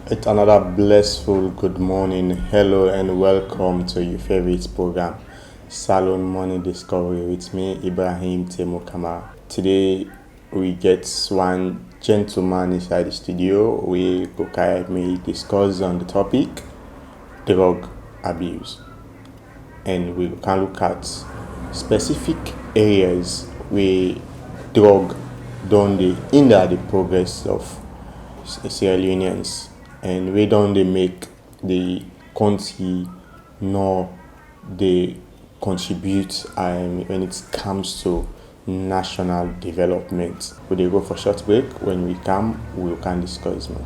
It's another blissful good morning. Hello and welcome to your favorite program, Salone Morning Discovery with me, Ibrahim Temo Kamara. Today we get one gentleman inside the studio. We may discuss on the topic drug abuse, and we can look at specific areas where drug don't hinder the progress of Sierra Leoneans, and we don't they make the country nor they contribute when it comes to national development. We they go for short break. When we come, we can discuss more.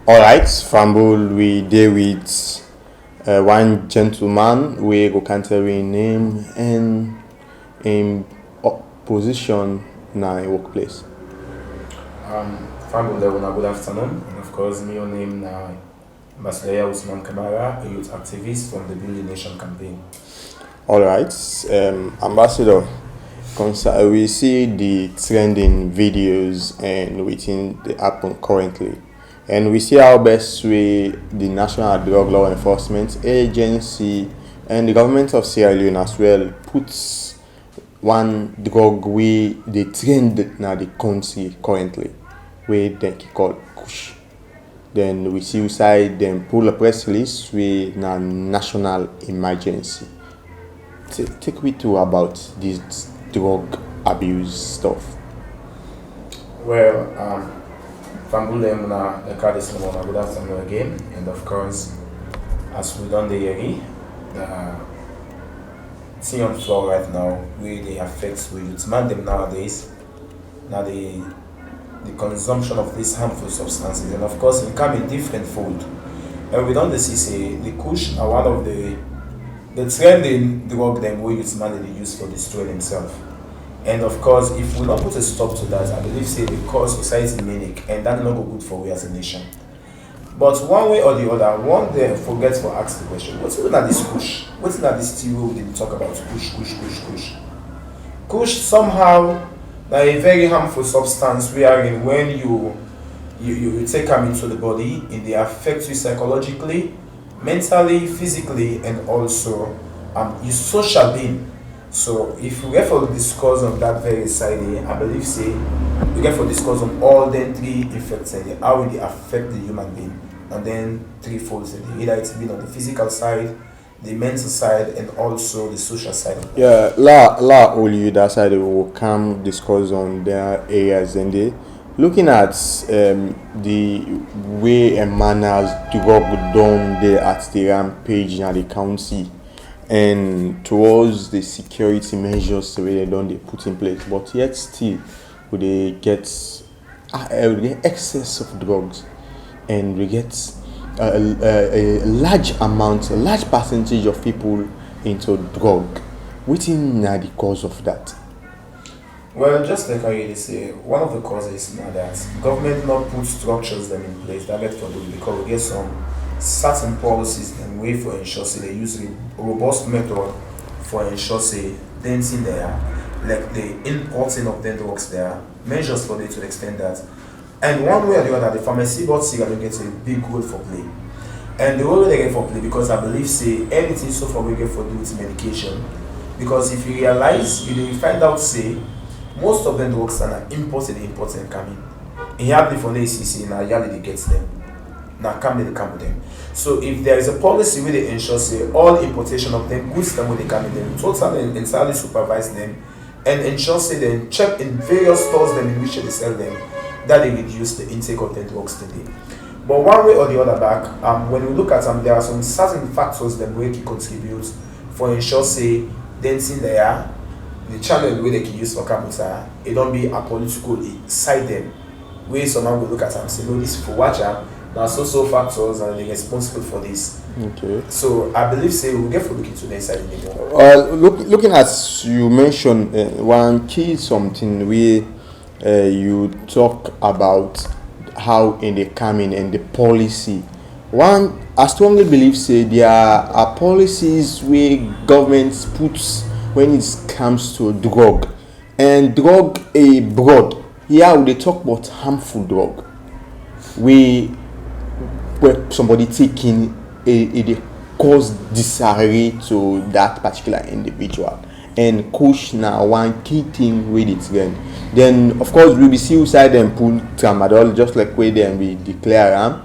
Alright, Fambul, we deal with one gentleman we go canter name and in position na in workplace. Family, good afternoon, and of course, my name is Ambassador Usman Kamara, a youth activist from the Building Nation campaign. Alright, Ambassador, we see the trending videos and within the happen currently. And we see how best way the National Drug Law Enforcement Agency and the government of Sierra Leone as well puts one drug we they trend now the country currently, where they call Kush. Then we see inside them pull a press release with na national emergency. Take me to about this drug abuse stuff. Well, Fambule Muna, the card is Muna, good afternoon again, and of course, as we done the year, the thing on the floor right now, where they affect we youth man them nowadays, now the consumption of these harmful substances, and of course, it can be different food. And we don't see say the Kush are one of the trending drug them where youth man they use for destroy themselves. And of course, if we don't put a stop to that, I believe say they cause society manic, and that's not good for we as a nation. But one way or the other, one day forget to ask the question: what's looking at this Kush? What's looking at this tea we didn't talk about Kush? Kush somehow a very harmful substance wherein when you take them into the body, it they affect you psychologically, mentally, physically, and also you social being. So if we get for discuss on that very side, I believe say we get for discuss on all the three effects and how it affect the human being, and then three folds. Either it's been on the physical side, the mental side, and also the social side. Yeah, la only that side we will come discuss on their areas and they looking at the way and manners drug done there at the rampage in the county, and towards the security measures they don't they put in place, but yet still would they get excess of drugs, and we get a large percentage of people into drug. Within the cause of that? Well, just like I already say, one of the causes now that government not put structures them in place that get for do because we get some certain policies and way for ensure say they use a robust method for ensure say dancing there, like the importing of the drugs there, measures for them to extend that. And one way or the other, the pharmacy board cigarette gets a big role for play. And the role they get for play because I believe say everything so far we get for do with medication. Because if you realize, you find out say most of them drugs are imported and coming. In hardly for the ACC now, hardly they get them. now come they come with them. So if there is a policy where they ensure say all importation of them goods them when they come in them, total and entirely supervise them and ensure say they check in various stores them in which they sell them that they reduce the intake of the drugs today. But one way or the other back, when we look at them, there are some certain factors that we can contribute for ensure say dancing there, the channel where they can use for campus, it don't be a political side them. Where someone will look at them and say, no, this for watcher, now so factors and they're responsible for this. Okay. So I believe say we'll get for looking to the inside anymore. Looking at you mentioned one key something where you talk about how in the coming and the policy. One, I strongly believe say there are policies where governments puts when it comes to drug and drug a broad. Here we talk about harmful drug. Where somebody taking a cause disarray to that particular individual. And Kush now one key thing with it then of course we be see outside them pull tramadol just like where then we declare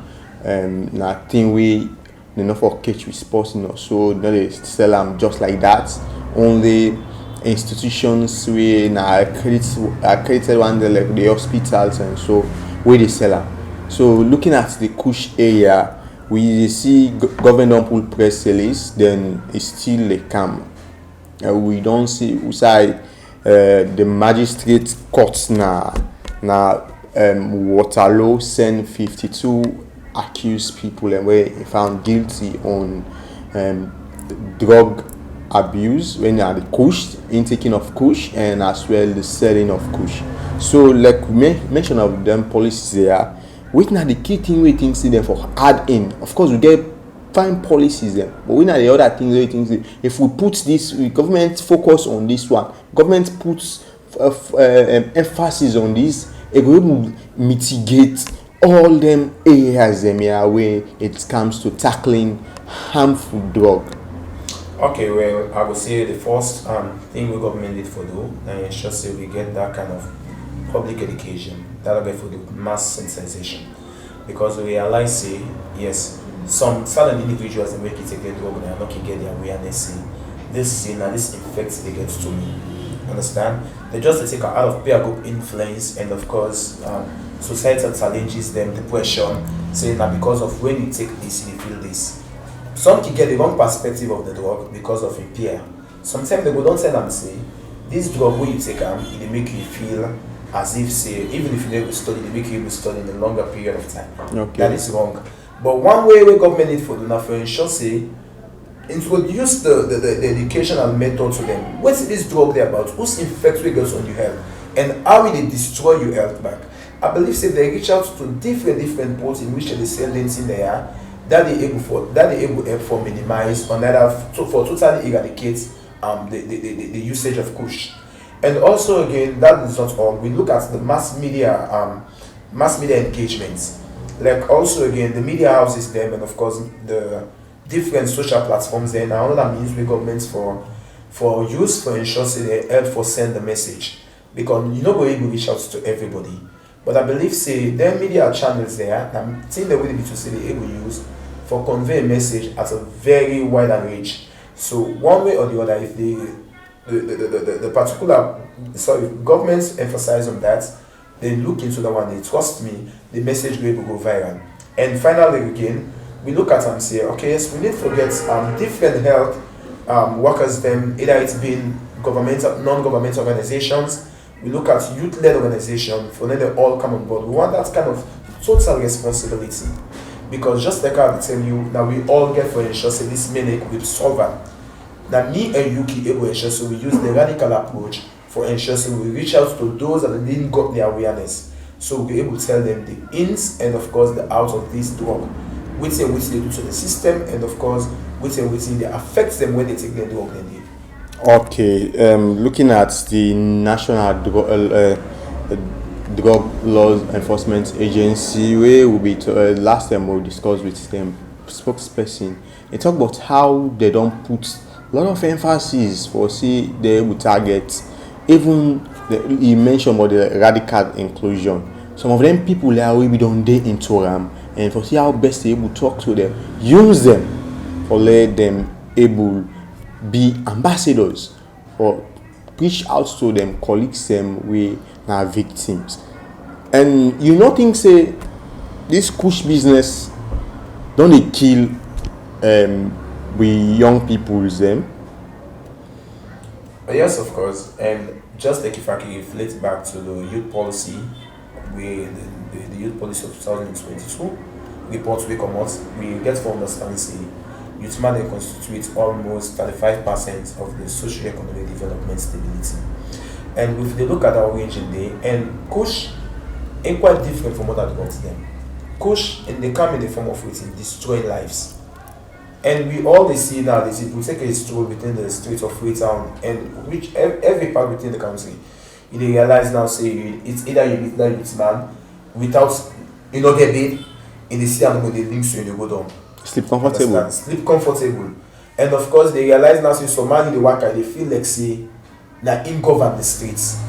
nothing we enough for catch with person so no they sell them just like that. Only institutions we now accredited one like the hospitals and so where they sell them. So looking at the Kush area, we see government don't pull press release, then it's still a calm. We don't see outside the magistrate courts now Waterloo send 52 accused people and were found guilty on drug abuse when they are the Kush, intaking of Kush and as well the selling of Kush. So like we mention of them policies there. Which now the key thing we think see them for add in. Of course, we get fine policies there, but we now the other things we think if we put this, government focus on this one. Government puts emphasis on this. It will mitigate all them areas them here where it comes to tackling harmful drug. Okay, well, I would say the first thing we government need for do, and ensure say we get that kind of public education. That'll get for the mass sensitization. Because we realize say, yes, some certain individuals that make it take their drug and not get their awareness say, this sin and this infects they get to me. Understand? They just take out of peer group influence and of course societal challenges them, depression, saying that because of when you take this, you feel this. Some can get the wrong perspective of the drug because of a peer. Sometimes they go don't tell them say, this drug when you take them, it make you feel as if say even if you never study, they make you able to study in a longer period of time. Okay. That is wrong. But one way we government need for do now for ensure say introduce the educational method to them. What's this drug they about? Who's infect we goes on your health? And how will they destroy your health back? I believe say they reach out to different ports in which they sell things in there that they able for minimize or for totally eradicate the usage of Kush. And also again, that is not all. We look at the mass media engagements. Like also again, the media houses them, and of course the different social platforms there. Now another means we governments for use for ensure say they help for send the message because you know go able reach out to everybody. But I believe say their media channels there, and I think the way to say they able use for convey a message at a very wide range. So one way or the other, if the particular governments emphasize on that, they look into that one, they trust me, the message will go viral. And finally again, we look at and say, okay, yes, we need to get different health workers them, either it's been governmental, non-governmental organizations, we look at youth-led organizations, for them they all come on board. We want that kind of total responsibility. Because just like I tell you, now we all get for ensure say this manic will solve it. Now me and Yuki able ensure so we use the radical approach for ensure so we reach out to those that didn't got the awareness. So we're able to tell them the ins and of course the outs of this drug. Which they do to the system and of course which they affects them when they take their drug they need. Okay, looking at the National Drug Laws Enforcement Agency, where will be last time we discussed with them spokesperson. They talk about how they don't put a lot of emphasis for see they will target even he mentioned about the radical inclusion. Some of them people there will be done day into and for see how best they able talk to them, use them for let them able be ambassadors or reach out to them colleagues them we are victims. And you not think say this Kush business don't it kill we young people's them? Yes, of course. And just like if I can reflect back to the youth policy, the youth policy of 2022 report we come out, we get to understand say youth man they constitute almost 35% of the socio-economic development stability. And if they look at our range in there, and Kush ain't quite different from other drugs them. Kush and they come in the form of waiting, destroying lives. And we all they see now, they see, we take a stroll within the streets of Freetown and which every part within the country. You realize now, say, it's either you meet that youth man without, you know, get paid, in the city and when they link you and you go down. Sleep comfortable. Understand? Sleep comfortable. And of course, they realize now, say, so man in the worker, they feel like, say, that in govern the streets.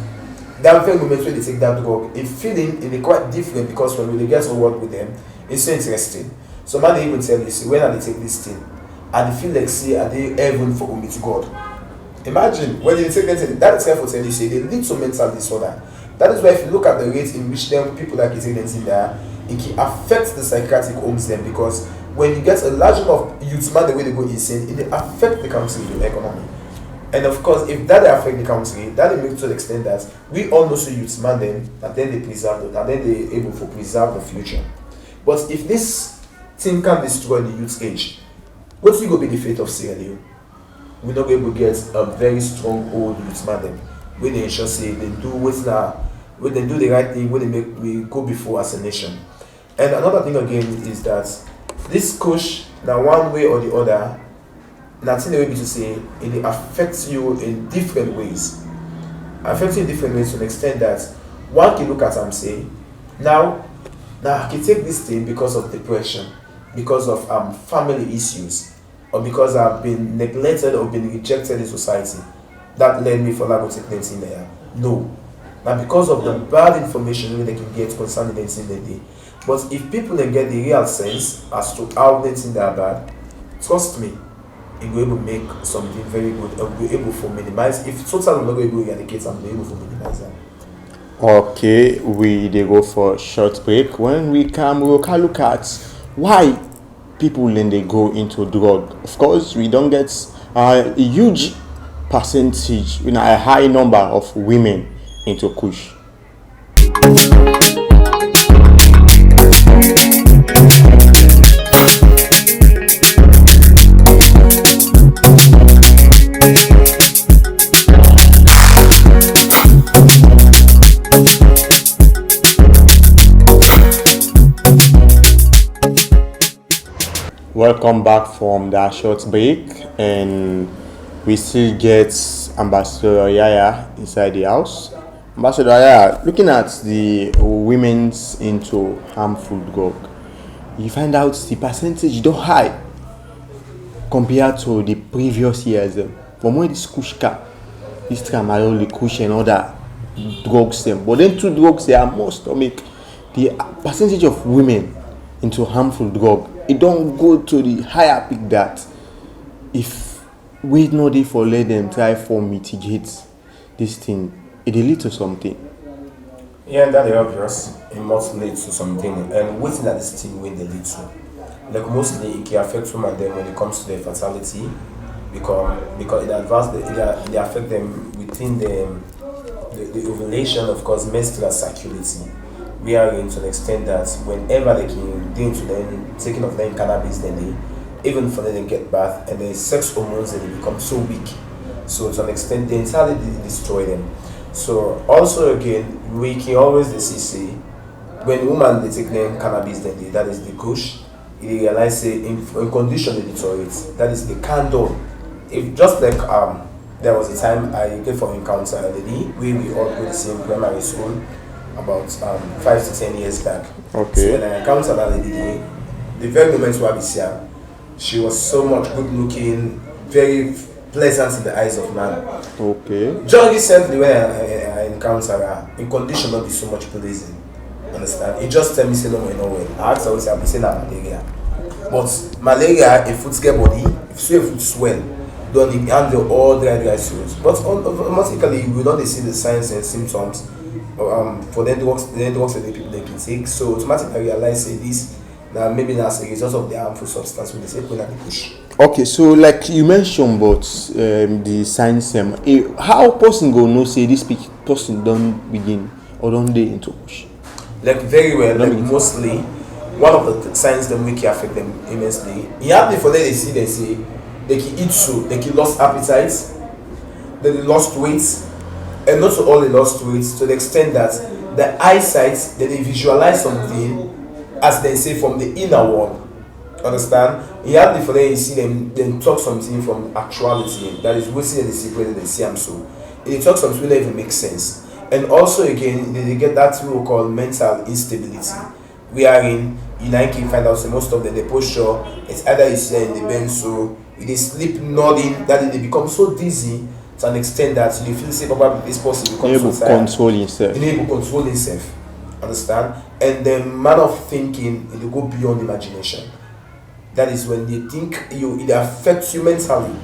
That very moment when they take that drug, a feeling it be quite different because when they get to work with them, it's so interesting. So man they even tell you, see, when are they take this thing? And they feel like, see, are they heaven for me to God? Imagine when you take that, that is for tell you, say, they lead to mental disorder. That is why if you look at the rate in which them people that take them in there, it can affect the psychiatric homes them because when you get a large number of youth man the way they go insane, it affect the country economy. And of course, if that affect the country, that will make to the extent that we all know so youth man them, and then they preserve it, and then they able to preserve the future. But if this thing can destroy the youth age, what's going to be the fate of Sierra Leone? We're not able to get a very strong old youth man them. When they ensure say they do what's now, when they do the right thing, when they make we go before as a nation. And another thing again is that this Kush, now one way or the other, nothing the way to say it affects you in different ways. Affects you in different ways to an extent that one can look at and say, now I can take this thing because of depression, because of family issues, or because I've been neglected or been rejected in society. That led me for lack of taking things in there. No. Now because of the bad information they can get concerning things in the day. But if people can get the real sense as to how things are bad, trust me, it will able to make something very good and be able to minimize. If totally not able to eradicate and be able to minimize that. Okay, we they go for a short break. When we come, we will look at why people then they go into drug. Of course, we don't get a huge percentage, a high number of women into Kush. Welcome back from that short break, and we still get Ambassador Yaya inside the house. Ambassador Yaya, looking at the women's into harmful drug, you find out the percentage don't high compared to the previous years. From when this Kush car, this tramadol, the Kush and other drugs them, but then two drugs they are more stomach. The percentage of women into harmful drug, it don't go to the higher peak that if we know they for let them try for mitigate this thing, it will lead to something. Yeah, that is obvious. It must lead to something. And waiting that this thing when they lead to. Like mostly it can affect women then when it comes to their fertility because it advances they affect them within the ovulation, of course, menstrual circulatory. We are going to an extent that whenever they can do into them taking of them cannabis, then they even for them they get bath and the sex hormones then they become so weak. So to an extent they entirely destroy them. So also again we can always see when women they take them cannabis then that is the Kush, you realize say in condition they deteriorate. That is the candle. If just like there was a time I get for encounter a lady we all go the same primary school about 5 to 10 years back. Okay. So when I encountered that lady, the very moment where I see her, she was so much good looking, very pleasant in the eyes of man. Okay. Just recently when I encountered her, in condition not be so much pleasing. Understand? It just tell me say no more, no well. I ask always, I be saying that malaria. But malaria, if foot get body, if so foot swell, don't it handle all dry cells. But automatically we don't see the signs and symptoms for the drugs that the people they can take. So automatically realize say this now maybe that's a result of the harmful substance when they say when they push. Okay, so like you mentioned about the signs, how person go know say this person don't begin or don't they into push? Like very well, like mostly one of the signs that make affect them immensely. You have before they see they say they can eat so they can lost appetite, then they lost weight, and not all they lost weight to the extent that the eyesight that they visualize something as they say from the inner world. Understand? You have before they see them talk something from actuality. That is we see the secret that they see them so. They talk something that even makes sense. And also again they get that we call mental instability. Wherein you can find out so most of the posture it's either you see in the bend so they sleep nodding that they become so dizzy to an extent that you feel say probably this person becomes so control himself. Unable to control himself. Understand? And the manner of thinking it will go beyond imagination. That is when they think it affects you mentally.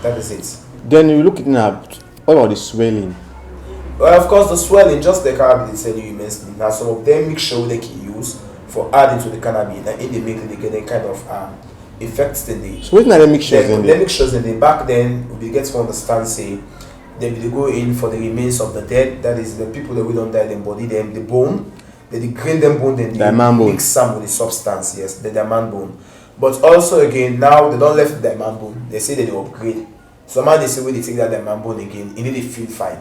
That is it. Then you look at now, what about the swelling? Well, of course, the swelling, just the cannabis they tell you immensely. Now, some of them mixture they can use for adding to the cannabis, and in the make they get a kind of effects in the. So what are the mixtures in there? The mixtures in the back then we get to understand say they go in for the remains of the dead. That is the people that we don't die, them body them the bone. They grind them bone, then they mix some with the substance. Yes, the diamond bone. But also again, now they don't left the diamond bone. They say that they upgrade. Somehow they say when they take that diamond bone again, it need to feel fine.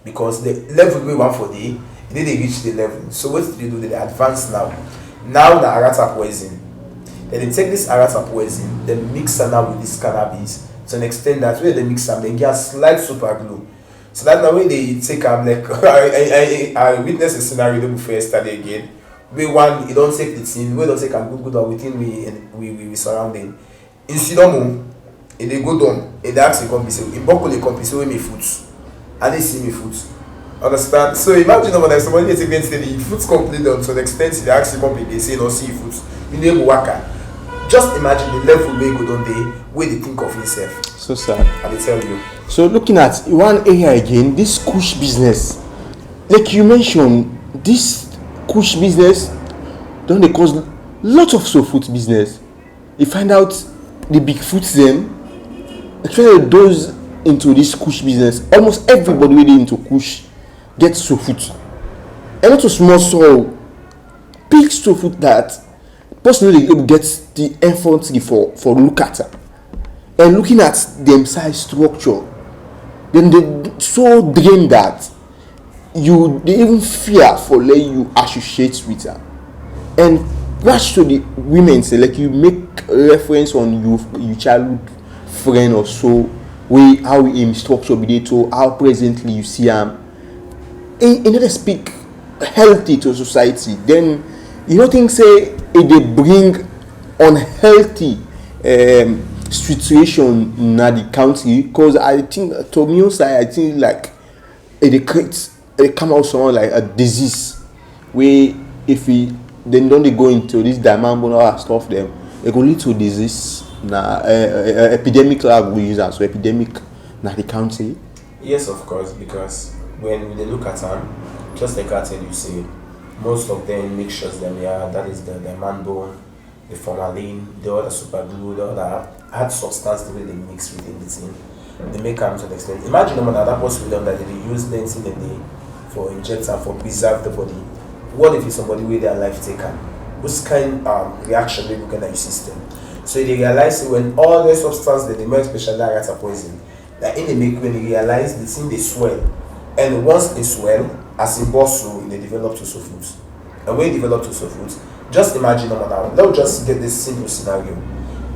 Because the level we want for the, it need to reach the level. So what do they do? They advance now. Now the arata poison. Then they take this arata poison, they mix it now with this cannabis to an extent that when they mix them, they get a slight super glue. So that now when they take them, like I witnessed a scenario before I study again. We want you don't take the thing, we don't take a good or within we surrounding. In Sidomo, if they go down, if they actually come say, in Boko they come say me foot, and they see me foot. Understand? So imagine when somebody is against the foot complete down to the extent they actually come they say no see foot, you never waka. Just imagine the level where go down there, where they think of himself. So sad. And they tell you. So looking at one area again, this Kush business, like you mentioned, this Kush business don't they cause lots of so food business. You find out the big foods them, especially those into this Kush business. Almost everybody really into Kush gets so food. And not a small soul, big so food that personally gets the infantry for look at her. And looking at them size structure, then they so drain that they even fear for letting you associate with her. And rush to the women say like you make reference on your childhood friend or so how him structure be there to how presently you see him in order to speak healthy to society. Then you don't think say they bring unhealthy situation in the country, because I think to me side I think like it come out someone like a disease where if we then don't they go into this diamond bone stuff them it go lead to disease epidemic lab we use as so epidemic na the country. Yes, of course, because when they look at them, just like I tell you say, most of them mixtures them that is the diamond bone, the formalin, the other super glue, the other hard substance the way they mix within the thing. They make them to the extent. Imagine that person with them that they use lens in the day for inject and for preserve the body. What if it's somebody with their life taken? What's kind reaction they look at your system? So they realize when all the substance that they make especially are poison, that in the make when they realize the thing they swell, and once they swell, as in bosso, they develop to soft foods. And when they develop to soft foods, just imagine them now. Let's just get this simple scenario.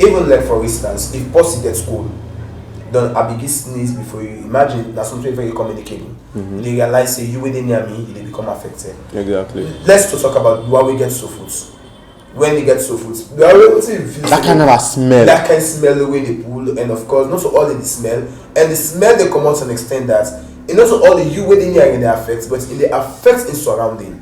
Even like for instance, if pussy gets cold, then I begin sneeze before you imagine that's something very communicable. Mm-hmm. They realize say you within near me, they become affected. Exactly. Let's talk about why we get soft foods. When they get soft foods, we are able to feel that kind of a smell. That kind of smell the way they pull, and of course, not so all in the smell, and the smell they come out to an extent that it not so all the you within near they affect, but it they affect in surrounding.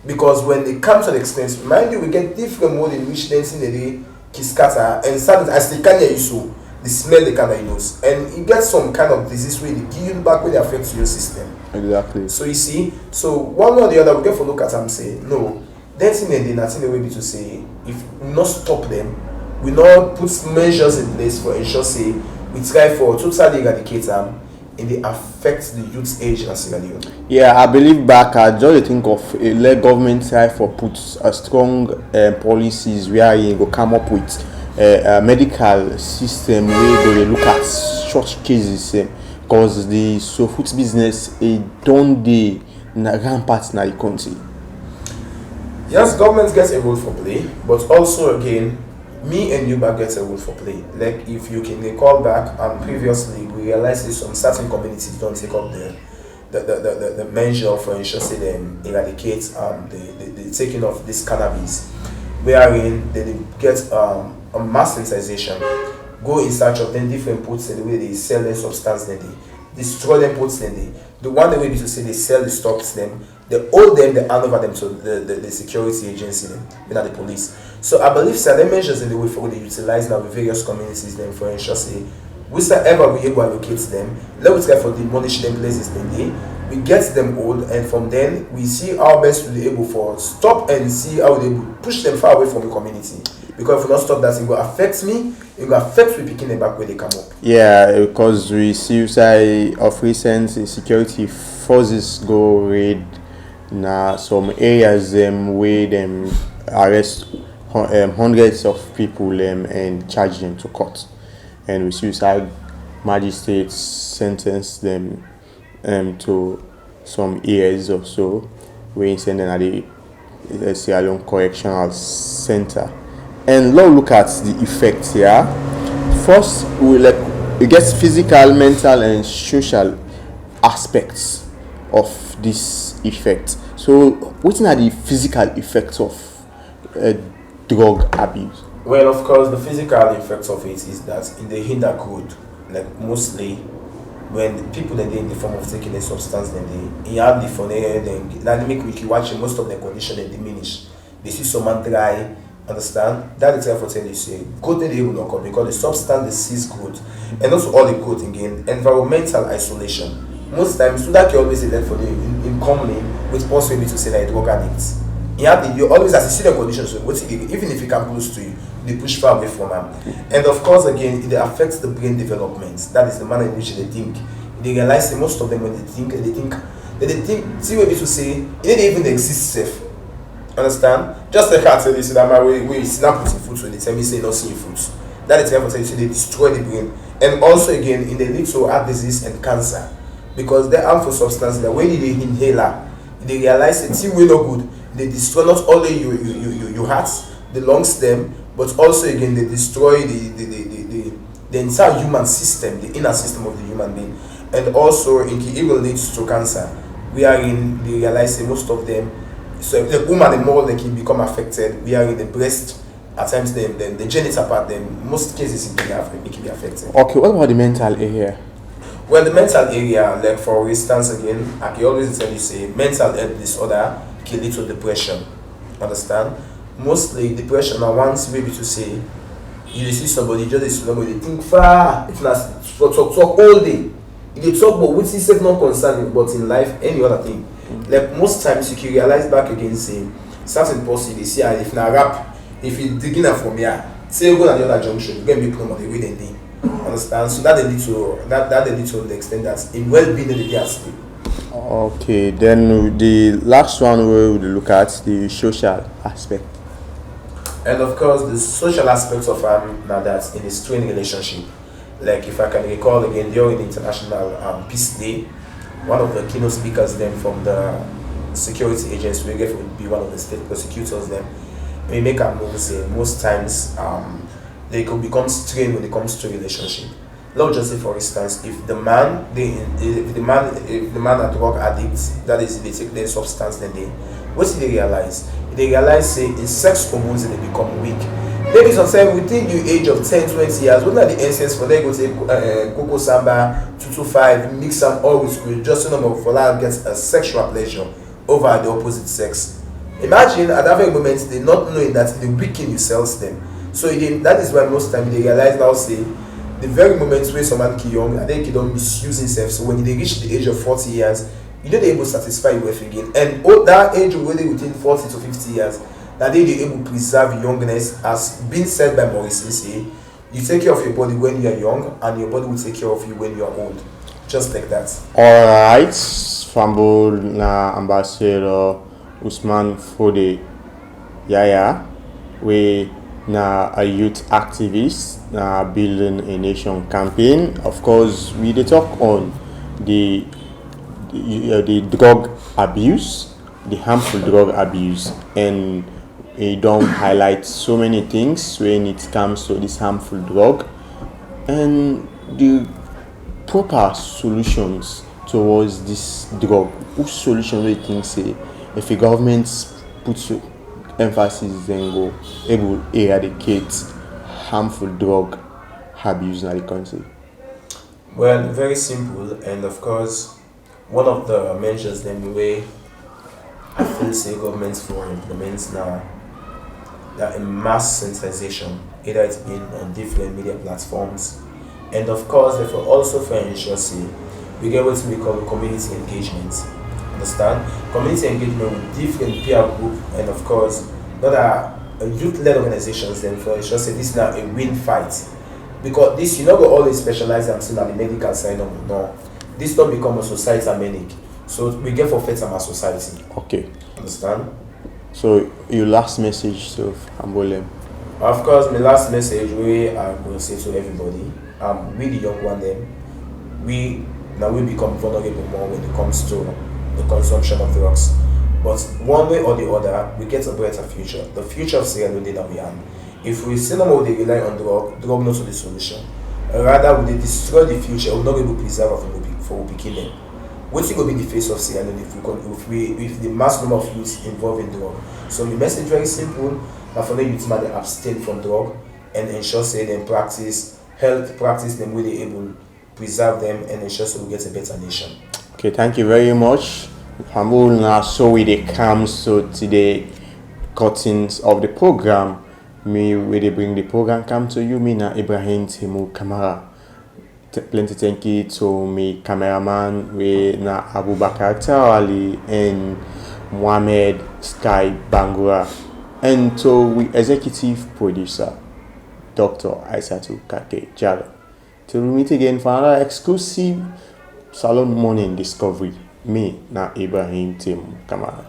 because when it comes to the extent, mind you, we get different mode in which dancing the day scatter and suddenly as they can hear you so they smell the kind of nose and you get some kind of disease where they give you back where they affect your system. Exactly. So you see, so one way or the other we get for look at them say no, dancing and nothing the way be to say if we not stop them, we not put measures in place for ensure say we try for totally eradicate them and they affect the youth age in Sierra Leone. Yeah, I believe back. I just think of let government try for put a strong policies where you go come up with a medical system where they look at such cases because the so food business don't they rampant in the country. Yes, government gets a role for play, but also again, me and you back gets a role for play. Like if you can recall back, previously we realized that some certain communities don't take up the measure for ensure say them eradicate the taking of this cannabis, wherein they get a mass sensitization, go in search of them different puts in the way they sell their substance, then they destroy them puts, then they the one the way is to say they sell the stocks them, they hold them, they hand over them to the security agency, them, the police. So I believe certain measures in the way for they utilize now with various communities then for ensure say whosoever we able to allocate them, let us try for demolish them places then they we get them old and from then we see how best to be able for stop and see how they push them far away from the community. Because if we not stop that, it will affect me, it will affect we picking them back where they come up. Yeah, because we see say of recent security forces go raid now some areas where them arrest hundreds of people and charge them to court, and we see say magistrates sentence them to some years or so. We send them at the Sierra Leone Correctional Center. And now look at the effects here. First, it gets physical, mental, and social aspects of this effect. So, what are the physical effects of drug abuse? Well, of course, the physical effects of it is that in the hinder good, like mostly when people that they in the form of taking a substance, then they have the phone, then that make we watch most of the condition and diminish. They see someone dry. Understand? That is therefore tell you say good thing they will not come because the substance they sees good and also all the good again environmental isolation. Most times so that you always say that for the in commonly with possibly to say that drug addicts. You always as you see the conditions so what even if you come close to you, they push far away from them. And of course again it affects the brain development. That is the manner in which they think. They realize that most of them when they think see what to say it didn't even exist safe. Understand? Just like I tell you, that my way is not putting food, so they tell me say not seeing food. That is therefore tell you they destroy the brain. And also again in the lead to heart disease and cancer. Because the harmful substances that when they inhaler, they realize that thing will not good. They destroy not only your heart, the lung stem, but also again they destroy the entire human system, the inner system of the human being. And also it will lead to cancer. We are in they realize that most of them. So if the woman the more they can become affected, we are in the breast, at times the genital part, then most cases it can be affected. Okay, what about the mental area? Well, the mental area, like for instance again, I can always tell you say mental health disorder can lead to depression. Understand? Mostly depression are once maybe to say you see somebody just they think far, if not talk all day. If they talk about which is not concerning, but in life any other thing. Like most times you can realize back again say certain person they see if na rap if you digging up from here say go to the other junction you get make money the way they dey understand so that they need to the extent that in well-being they dey asleep. Okay, then the last one we will look at the social aspect. And of course the social aspects of now that in a strained relationship, like if I can recall again during the International Peace Day, one of the keynote speakers then from the security agency we get would be one of the state prosecutors then we make a move say most times they could become strained when it comes to relationship. Let's just say for instance if the man are drug addicts, that is they take their substance then they what do they realize say in sex hormones they become weak. Maybe sometimes within the age of 10-20 years, when are the essence for them go take Coco Samba 225, mix some all with just so number for that gets a sexual pleasure over the opposite sex. Imagine at that very moment they not knowing that the weekend you sells them. So that is why most time they realize now say the very moment where someone ki young and then he don't misuse himself. So when they reach the age of 40 years, you know they able to satisfy you with again. And that age really within 40 to 50 years, that they able to preserve youngness, as been said by Maurice say, you take care of your body when you are young and your body will take care of you when you are old. Just like that. Alright, Fambul na Ambassador Usman Fode Yaya, we na a youth activist na building a nation campaign. Of course, we dey talk on the drug abuse, the harmful drug abuse, and we don't highlight so many things when it comes to this harmful drug and the proper solutions towards this drug. Which solution do you think say if the government puts emphasis then go able to eradicate harmful drug abuse in the country? Well, very simple, and of course, one of the measures then the way I feel say governments for implements now that a mass sensitization, either it's been on different media platforms, and of course, therefore also for ensure say we get what we call community engagement. Understand? Community engagement with different peer group, and of course, not a youth-led organizations. Then for ensure say this is now a win fight, because this you not go always specialize and still on the medical side of no. This don't become a society medic. So we get for faith our society. Okay. Understand? So your last message to Ambolem? Of course, my last message we are going to say to everybody, we the young one then, we become vulnerable more when it comes to the consumption of drugs. But one way or the other, we get a better future. The future of Sierra Leone that we are. If we still not they rely on drug not to the solution. Rather, we destroy the future, we will not be able to preserve for we begin them. What's going to be the face of Sierra Leone if the mass number of youths involved in drug? So the message very simple, but for the youth they abstain from drug and ensure say them practice them really able to preserve them and ensure so we get a better nation. Okay, thank you very much. Hamul now so we comes to today cuttings of the program. Me we they bring the program come to you, me na Ibrahim Timu Kamara. Plenty thank you to me cameraman we na Abubakar Tawali and Mohamed Sky Bangura, and to we executive producer Dr. Aisatu Kake Jalo. Till we meet again for another exclusive Salone Morning Discovery. Me na Ibrahim Timu Kamara.